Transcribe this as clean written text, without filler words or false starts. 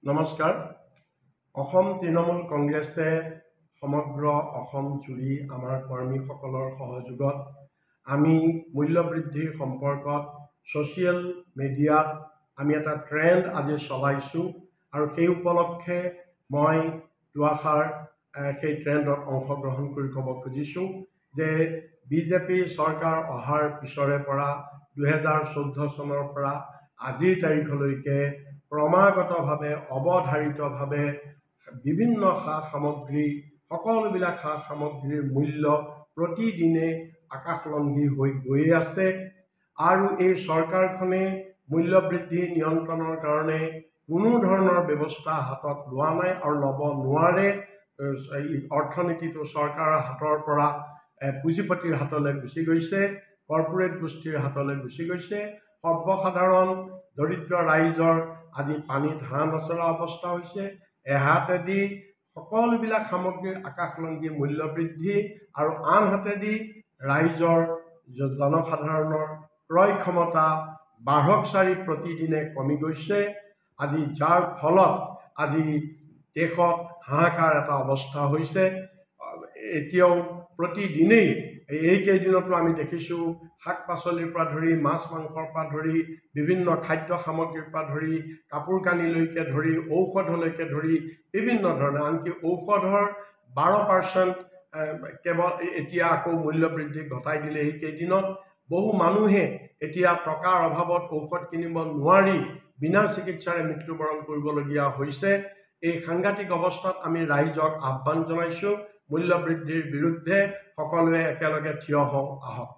নমস্কাৰ। অসম তৃণমূল কংগ্ৰেছে সমগ্ৰ অসম জুৰি আমাৰ কৰ্মীসকলৰ সহযোগত আমি মূল্যবৃদ্ধিৰ সম্পৰ্কত ছ'চিয়েল মিডিয়াত আমি এটা ট্ৰেণ্ড আজি চলাইছোঁ আৰু সেই উপলক্ষে মই দুআষাৰ সেই ট্ৰেণ্ডত অংশগ্ৰহণ কৰি ক'ব খুজিছোঁ যে বিজেপি চৰকাৰ অহাৰ পিছৰে পৰা 2014 চনৰ পৰা আজিৰ তাৰিখলৈকে ক্ৰমাগতভাৱে অৱধাৰিতভাৱে বিভিন্ন সা সামগ্ৰী সকলোবিলাক সা সামগ্ৰীৰ মূল্য প্ৰতিদিনে আকাশলংঘী হৈ গৈয়ে আছে আৰু এই চৰকাৰখনে মূল্যবৃদ্ধি নিয়ন্ত্ৰণৰ কাৰণে কোনো ধৰণৰ ব্যৱস্থা হাতত লোৱা নাই আৰু ল'ব নোৱাৰে। অৰ্থনীতিটো চৰকাৰৰ হাতৰ পৰা পুঁজিপতিৰ হাতলৈ গুচি গৈছে, কৰ্পোৰেট গোষ্ঠীৰ হাতলৈ গুচি গৈছে। সৰ্বসাধাৰণ দৰিদ্ৰ ৰাইজৰ আজি পানীত হাঁহ নচৰা অৱস্থা হৈছে। এহাতেদি সকলোবিলাক সামগ্ৰীৰ আকাশলংঘী মূল্য বৃদ্ধি আৰু আনহাতেদি ৰাইজৰ জনসাধাৰণৰ ক্ৰয় ক্ষমতা বাঢ়কচাৰি প্ৰতিদিনে কমি গৈছে। আজি যাৰ ফলত আজি দেশত হাহাকাৰ এটা অৱস্থা হৈছে। এতিয়াও প্ৰতিদিনেই এইকেইদিনতো আমি দেখিছোঁ শাক পাচলিৰ পৰা ধৰি মাছ মাংসৰ পৰা ধৰি বিভিন্ন খাদ্য সামগ্ৰীৰ পৰা ধৰি কাপোৰ কানিলৈকে ধৰি ঔষধলৈকে ধৰি বিভিন্ন ধৰণে আনকি ঔষধৰ 12% কেৱল এতিয়া আকৌ মূল্য বৃদ্ধি ঘটাই দিলে। এইকেইদিনত বহু মানুহে এতিয়া টকাৰ অভাৱত ঔষধ কিনিব নোৱাৰি বিনা চিকিৎসাৰে মৃত্যুবৰণ কৰিবলগীয়া হৈছে। এই সাংঘাতিক অৱস্থাত আমি ৰাইজক আহ্বান জনাইছোঁ, মূল্য বৃদ্ধিৰ বিৰুদ্ধে সকলোৱে একেলগে থিয় হওঁ আহক।